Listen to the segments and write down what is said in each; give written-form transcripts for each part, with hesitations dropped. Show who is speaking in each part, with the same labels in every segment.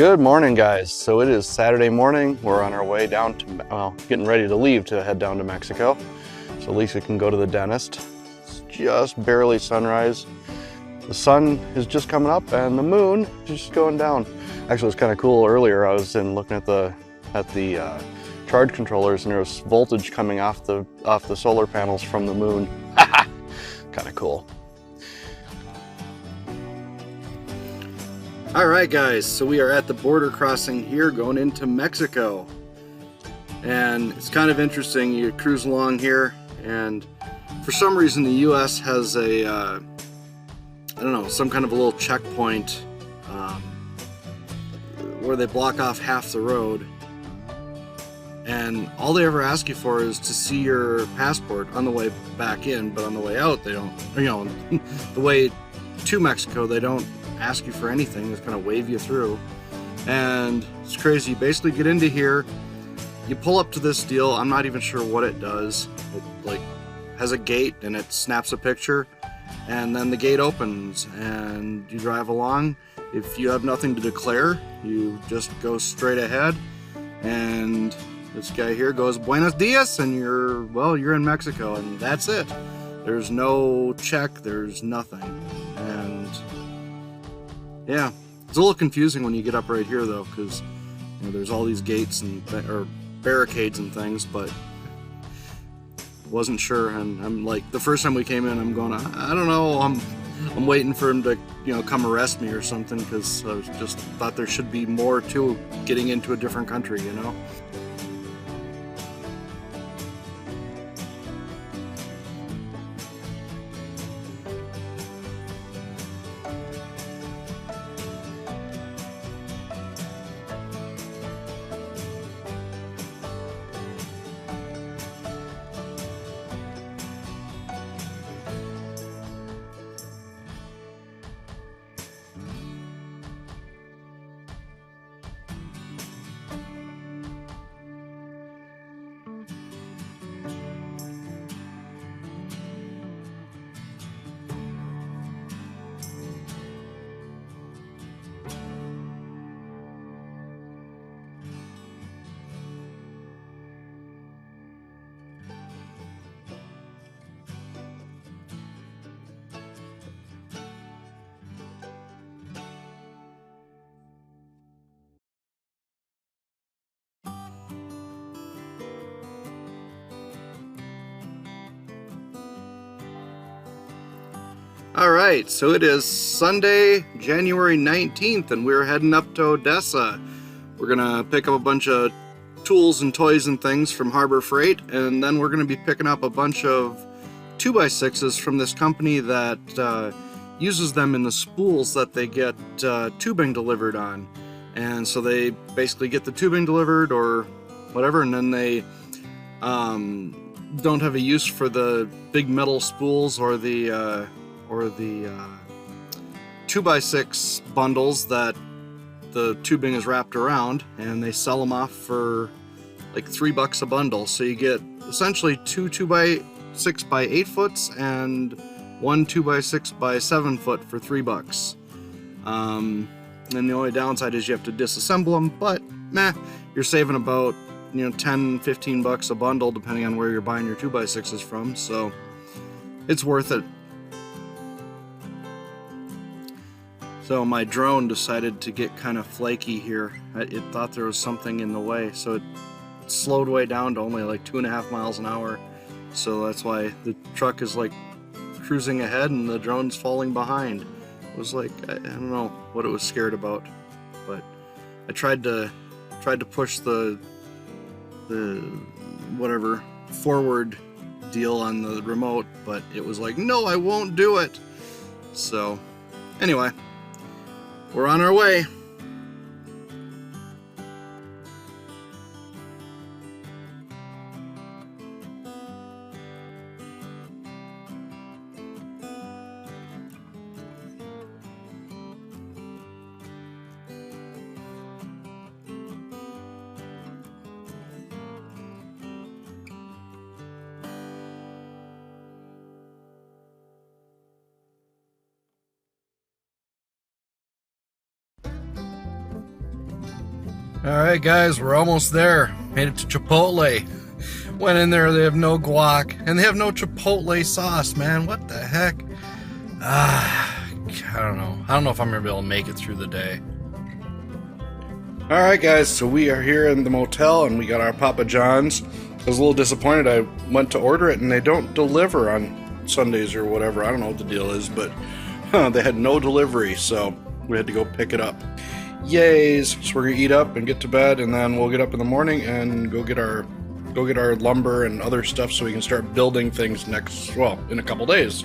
Speaker 1: Good morning, guys. So it is Saturday morning. We're on our way down to, well, getting ready to leave to head down to Mexico. So Lisa can go to the dentist. It's just barely sunrise. The sun is just coming up and the moon is just going down. Actually, it's kind of cool. Earlier, I was looking at the charge controllers, and there was voltage coming off the solar panels from the moon. Kind of cool. All right, guys, so we are at the border crossing here going into Mexico. And it's kind of interesting. You cruise along here, and for some reason the US has a, I don't know, some kind of a little checkpoint where they block off half the road. And all they ever ask you for is to see your passport on the way back in, but on the way out they don't, you know, the way to Mexico they don't ask you for anything. They just kind of wave you through. And it's crazy. You basically get into here, you pull up to this deal. I'm not even sure what it does. It like has a gate and it snaps a picture, and then the gate opens and you drive along. If you have nothing to declare, you just go straight ahead, and this guy here goes buenos dias, and you're in Mexico, and that's it. There's no check, there's nothing. And yeah, it's a little confusing when you get up right here though, because you know, there's all these gates and or barricades and things, but wasn't sure. And I'm like, the first time we came in, I'm going, I don't know, I'm waiting for him to, you know, come arrest me or something, because I was just thought there should be more to getting into a different country, you know. Alright, so it is Sunday, January 19th, and we're heading up to Odessa. We're gonna pick up a bunch of tools and toys and things from Harbor Freight, and then we're gonna be picking up a bunch of 2x6s from this company that uses them in the spools that they get tubing delivered on. And so they basically get the tubing delivered or whatever, and then they don't have a use for the big metal spools or the 2x6 bundles that the tubing is wrapped around, and they sell them off for like $3 a bundle. So you get essentially two 2x6 by 8 foots and one 2x6 by 7 foot for $3. And the only downside is you have to disassemble them, but meh, you're saving about, you know, $10-15 a bundle depending on where you're buying your 2x6s from, so it's worth it. So my drone decided to get kind of flaky here. It thought there was something in the way, so it slowed way down to only like 2.5 miles an hour. So that's why the truck is like cruising ahead and the drone's falling behind. It was like, I don't know what it was scared about, but I tried to push the whatever forward deal on the remote, but it was like, no, I won't do it. So anyway, we're on our way. Alright guys, we're almost there. Made it to Chipotle. Went in there, they have no guac, and they have no Chipotle sauce, man. What the heck? I don't know. I don't know if I'm gonna be able to make it through the day. Alright guys, so we are here in the motel and we got our Papa John's. I was a little disappointed. I went to order it and they don't deliver on Sundays or whatever. I don't know what the deal is, but they had no delivery, so we had to go pick it up. Yays! So we're gonna eat up and get to bed, and then we'll get up in the morning and go get our lumber and other stuff so we can start building things in a couple days.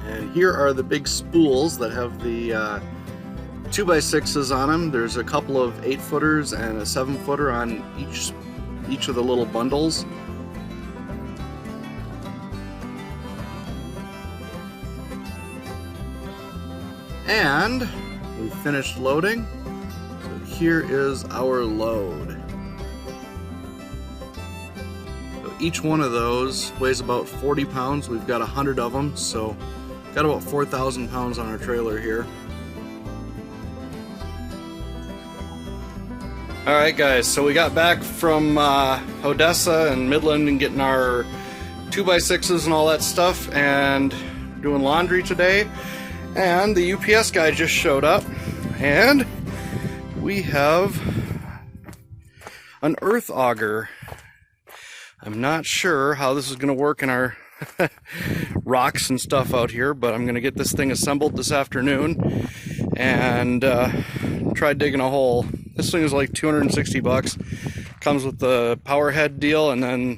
Speaker 1: And here are the big spools that have the 2x6s on them. There's a couple of 8-footers and a 7-footer on each of the little bundles. And we finished loading. So here is our load. So each one of those weighs about 40 pounds. We've got 100 of them, so got about 4,000 pounds on our trailer here. Alright guys, so we got back from Odessa and Midland and getting our 2x6s and all that stuff and doing laundry today. And the UPS guy just showed up, and we have an earth auger. I'm not sure how this is going to work in our rocks and stuff out here, but I'm going to get this thing assembled this afternoon and try digging a hole. This thing is like 260 bucks. Comes with the power head deal and then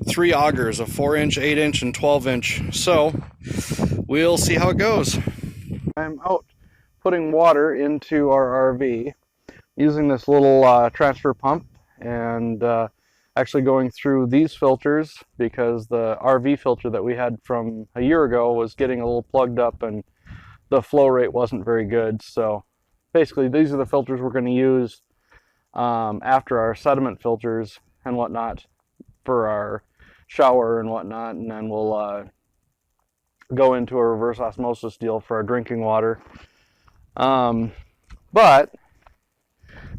Speaker 1: 3 augers, a 4-inch, 8-inch, and 12-inch. So we'll see how it goes. I'm out putting water into our RV using this little transfer pump and actually going through these filters because the RV filter that we had from a year ago was getting a little plugged up and the flow rate wasn't very good. So basically these are the filters we're going to use after our sediment filters and whatnot for our shower and whatnot, and then we'll go into a reverse osmosis deal for our drinking water. But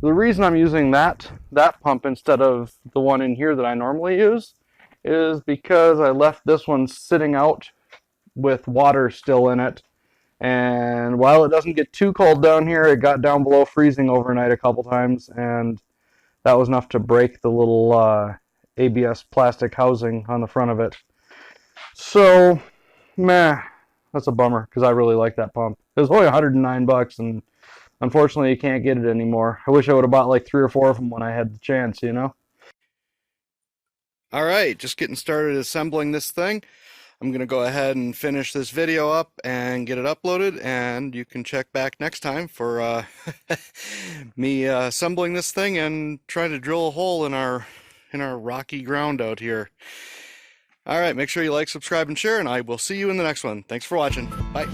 Speaker 1: the reason I'm using that pump instead of the one in here that I normally use is because I left this one sitting out with water still in it, and while it doesn't get too cold down here, it got down below freezing overnight a couple times, and that was enough to break the little ABS plastic housing on the front of it. So meh, that's a bummer because I really like that pump. It was only 109 bucks and unfortunately you can't get it anymore. I wish I would have bought like 3 or 4 of them when I had the chance, you know? Alright, just getting started assembling this thing. I'm going to go ahead and finish this video up and get it uploaded, and you can check back next time for me assembling this thing and trying to drill a hole in our rocky ground out here. Alright, make sure you like, subscribe, and share, and I will see you in the next one. Thanks for watching. Bye.